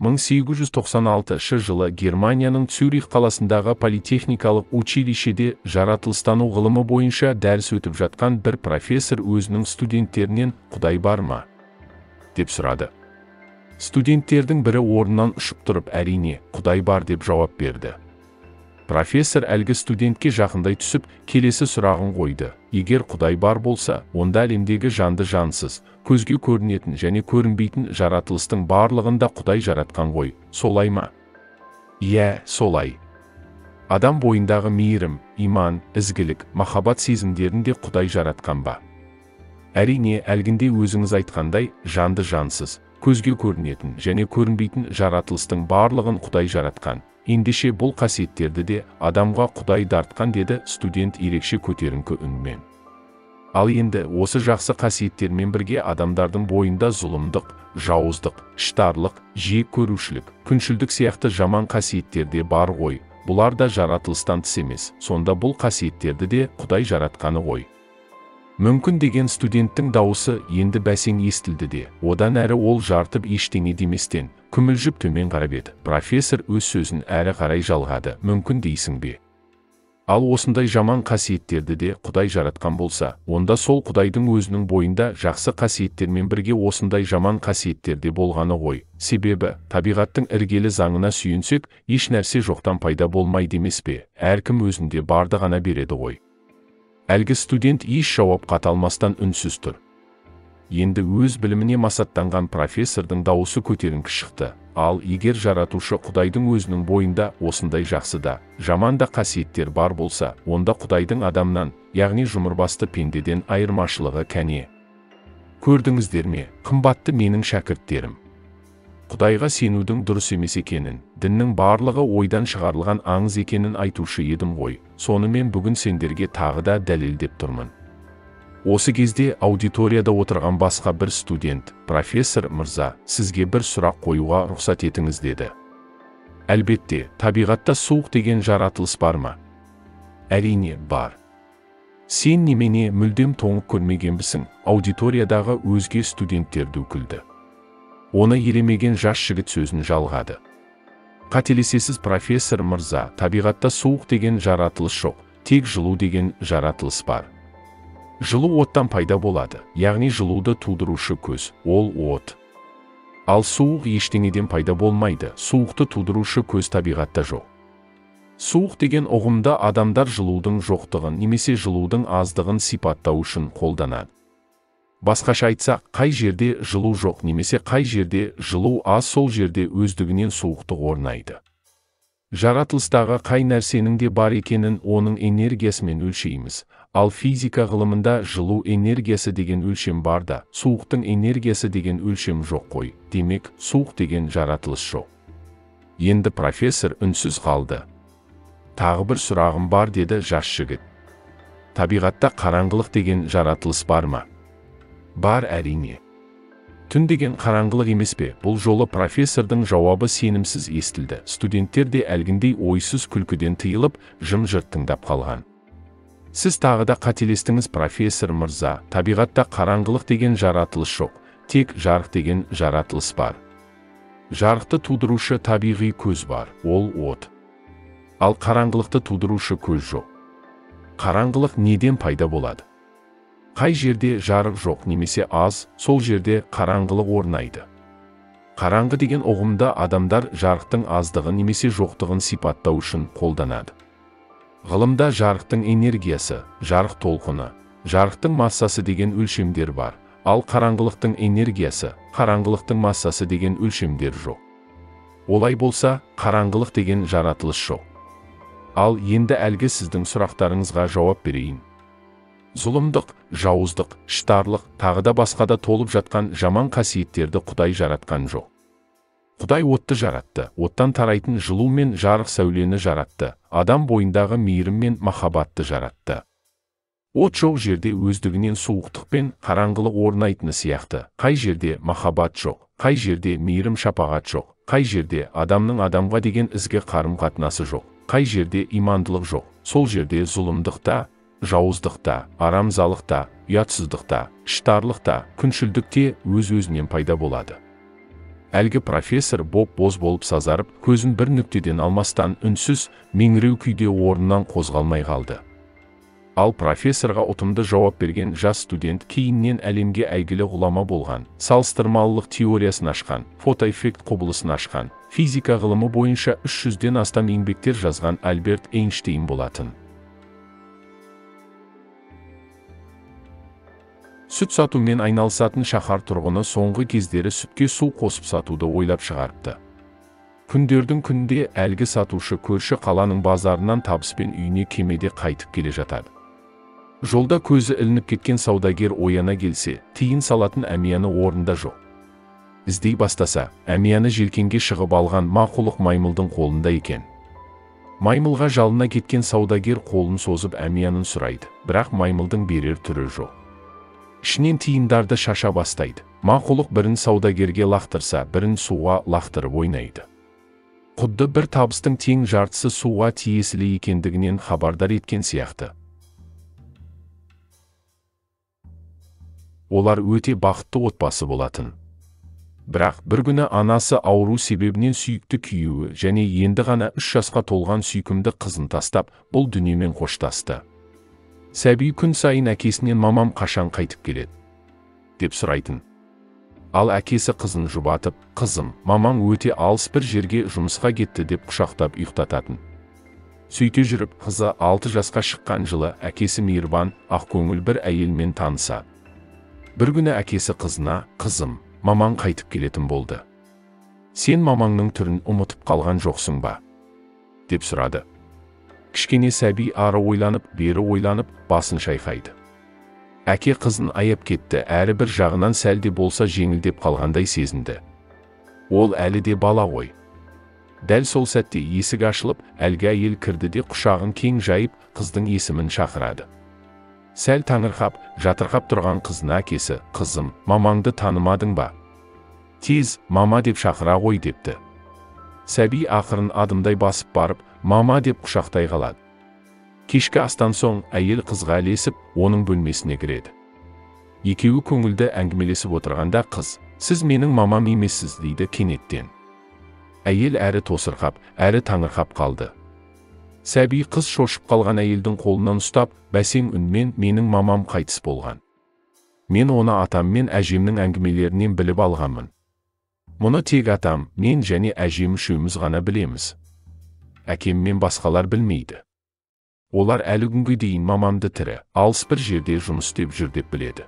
1896 жылы Германияның Цюрих қаласындағы политехникалық училищеде жаратылыстану ғылымы бойынша дәріс өтіп жатқан бір профессор өзінің студенттерінен «Құдай бар ма?» деп сұрады. Студенттердің бірі орнынан ұшып тұрып әрине, «Құдай бар» деп жауап берді. Профессор әлгі студентке жақындай түсіп, келесі сұрағын қойды. Егер Құдай бар болса, онда әлемдегі жанды жансыз, көзге көрінетін және көрінбейтін жаратылыстың барлығында Құдай жаратқан ғой, солай ма? Иә, солай. Адам бойындағы мейірім, иман, ізгілік, махаббат сезімдерін де Құдай жаратқан ба? Әрине, әлгінде өзіңіз айтқандай, жанды жансыз, көзге көрінетін және көрінбейтін жаратылыстың барлығын Құдай жаратқан. Ендеше бұл қасиеттерді де адамға Құдай дарытқан, деді студент ерекше көтеріңкі үнмен. Ал енді осы жақсы қасиеттермен бірге адамдардың бойында зұлымдық, жауыздық, іштарлық, жек көрушілік, күншілдік сияқты жаман қасиеттер де бар ғой. Бұлар да жаратылыстан тыс емес. Сонда бұл қасиеттерді де Құдай жаратқаны ғой. Мүмкін деген студенттің дауысы енді бәсең естілді де, одан әрі ол жартып ештеңе деместен, күмілжіп төмен қарап еді. Профессор өз сөзін әрі қарай жалғады. Мүмкін дейсің бе? Ал осындай жаман қасиеттерді де Құдай жаратқан болса, онда сол Құдайдың өзінің бойында жақсы қасиеттермен бірге осындай жаман қасиеттер де болғаны ғой. Себебі, табиғаттың іргелі заңына сүйенсек, еш нәрсе жоқтан пайда болмайды емес пе? Әркім өзінде барды ғана береді ғой. Әлгі студент еш жауап қата алмастан үнсіз тұр. Енді өз біліміне масаттанған профессордың дауысы көтеріңкі шықты. Ал егер жаратушы Құдайдың өзінің бойында осындай жақсы да, жаман да қасиеттер бар болса, онда Құдайдың адамнан, яғни жұмырбасты пендеден айырмашылығы кәне? Көрдіңіздер ме, қымбатты менің шәкірттерім? Құдайға сенудің дұрыс емес екенін, діннің барлығы ойдан шығарылған аңыз екенін айтушы едім ғой. Сонымен бүгін сендерге тағы да дәлелдеп тұрмын. Осы кезде аудиторияда отырған басқа бір студент, профессор мырза, сізге бір сұрақ қоюға рұқсат етіңіз деді. Әлбетте, табиғатта суық деген жаратылыс бар ма? Әрине, бар. Сен немене мүлдем тоңып көрмегенбісің? Аудиториядағы өзге студенттерді күлді. Оны елемеген жас жігіт сөзін жалғады. Қателесесіз профессор мырза, табиғатта суық деген жаратылыс жоқ, тек жылу деген жаратылыс бар. Жылу оттан пайда болады, яғни жылуды тудырушы көз, ол от. Ал суық ештеңеден пайда болмайды, суықты тудырушы көз табиғатта жоқ. Суық деген ұғымда адамдар жылудың жоқтығын немесе жылудың аздығын сипаттау үшін қолданады. Басқаша айтсақ, қай жерде жылу жоқ немесе қай жерде жылу аз, сол жерде өздігінен суықтық орнайды. Жаратылыстағы қай нәрсенің де бар екенін оның энергиясымен өлшейміз. Ал физика ғылымында жылу энергиясы деген өлшем бар да, суықтың энергиясы деген өлшем жоқ қой. Демек, суық деген жаратылыс жоқ. Енді профессор үнсіз қалды. Тағы бір сұрағым бар, деді жас жігіт. Табиғатта қараңғылық деген жаратылыс бар ма? Бар, әрине. Түн деген қараңғылық емес пе? Бұл жолы профессордың жауабы сенімсіз естілді. Студенттер де әлгіндей ойсыз күлкіден тыйылып, жым-жырт тыңдап қалған. Сіз тағы да қателестіңіз профессор мырза. Табиғатта қараңғылық деген жаратылыс жоқ, тек жарық деген жаратылыс бар. Жарықты тудырушы табиғи көз бар, ол от. Ал қараңғылықты тудырушы көз жоқ. Қараңғылық неден пайда болады? Қай жерде жарық жоқ немесе аз, сол жерде қараңғылық орнайды. Қараңғы деген ұғымда адамдар жарықтың аздығын немесе жоқтығын сипаттау үшін қолданады. Ғылымда жарықтың энергиясы, жарық толқыны, жарықтың массасы деген өлшемдер бар, ал қараңғылықтың энергиясы, қараңғылықтың массасы деген өлшемдер жоқ. Олай болса, қараңғылық деген жаратылыс жоқ. Ал енді әлгі сіздің сұрақтарыңызға жауап берейін. Зұлымдық, жауыздық, іштарлық, тағы да басқада толып жатқан жаман қасиеттерді Құдай жаратқан жоқ. Құдай отты жаратты, оттан тарайтын жылу мен жарық сәулені жаратты, адам бойындағы мейірім мен махаббатты жаратты. От жоқ жерде өздігінен суықтық пен қараңғылық орнайтыны сияқты, қай жерде махаббат жоқ, қай жерде мейірім шапағат жоқ, қай жерде адамның адамға деген ізгі қарым-қатынасы жоқ, қай жерде имандылық жоқ, сол жерде зұлымдықта, жауыздықта, арамзалықта, ұятсыздықта, іштарлықта, күншілдікте өз-өзінен пайда болады. Әлгі профессор боз болып сазарып, көзін бір нүктеден алмастан үнсіз, меңіреу күйде орнынан қозғалмай қалды. Ал профессорға ұтымды жауап берген жас студент кейіннен әлемге әйгілі ғұлама болған, салыстырмалылық теориясын ашқан, фотоэффект құбылысын ашқан, физика ғылымы бойынша 300-ден астам еңбектер жазған Альберт Эйнштейн болатын. Сүт сатумен айналысатын шаһар тұрғыны соңғы кездері сүтке су қосып сатуды ойлап шығарыпты. Күндердің күнде әлгі сатушы көрші қаланың базарынан табыспен үйіне кемеде қайтып келе жатады. Жолда көзі ілініп кеткен саудагер ояна келсе, тиын салатын әмияны орнында жоқ. Іздей бастаса, әмияны желкенге шығып алған мақұлық маймылдың қолында екен. Маймылға жалына кеткен саудагер қолын созып әмиянын сұрайды, бірақ маймылдың берер түрі жоқ. Ішінен тиындарды шаша бастайды. Мақұлық бірін саудагерге лақтырса, бірін суға лақтырып ойнайды. Құдды бір табыстың тең жартысы суға тиесілі екендігінен хабардар еткен сияқты. Олар өте бақытты отбасы болатын. Бірақ бір күні анасы ауру себебінен сүйікті күйеуі және енді ғана 3 жасқа толған сүйкімді қызын тастап, бұл дүниемен қоштасты. Сәби күн сайын әкесінен мамам қашан қайтып келеді деп сұрайтын. Ал әкесі қызын жұбатып, қызым, мамаң өте алыс бір жерге жұмысқа кетті деп құшақтап ұйықтататын. Сөйте жүріп, қызы 6 жасқа шыққан жылы әкесі мейірбан, ақкөңіл бір әйелмен танысады. Бір күні әкесі қызына, қызым, мамаң қайтып келетін болды. Сен мамаңның түрін ұмытып қалған жоқсың ба? деп сұрады. Кішкене сәби ары ойланып, бері ойланып, басын шайқайды. Әке қызын аяп кетті, әрі бір жағынан сәлде болса жеңілдеп қалғандай сезінді. Ол әлі де бала ғой. Дәл сол сәтте есік ашылып, әлгі әйел кірді де құшағын кең жайып, қыздың есімін шақырады. Сәл таңырқап, жатырқап тұрған қызына әкесі, қызым, мамаңды танымадың ба? Тез, мама деп шақыра ғой депті. Сәби ақырын адымдай басып барып, мама деп құшақтай қалады. Кешкі астан соң әйел қызға ілесіп, оның бөлмесіне кіреді. Екеуі көңілді әңгімелесіп отырғанда қыз, сіз менің мамам емессіз дейді кенеттен. Әйел әрі тосырқап, әрі таңырқап қалды. Сәби қыз шошып қалған әйелдің қолынан ұстап, бәсең үнмен менің мамам қайтыс болған. Мен оны атам мен әжемнің әңгімелерінен біліп алғанмын. Мұны тек атам, мен және әжем үшеуміз ғана білеміз. Әкем мен басқалар білмейді. Олар әлі күнге дейін мамамды тірі, алыс бір жерде жұмыс істеп жүр деп біледі.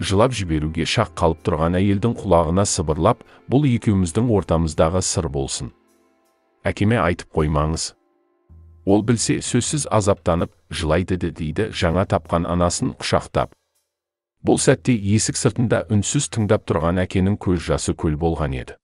Жылап жіберуге шақ қалып тұрған әйелдің құлағына сыбырлап, бұл екеуміздің ортамыздағы сыр болсын. Әкеме айтып қоймаңыз. Ол білсе сөзсіз азаптанып, жылайды дейді жаңа тапқан анасын құшақтап. Бұл сәтте есік сыртында үнсіз тыңдап тұрған әкенің көз жасы көл болған еді.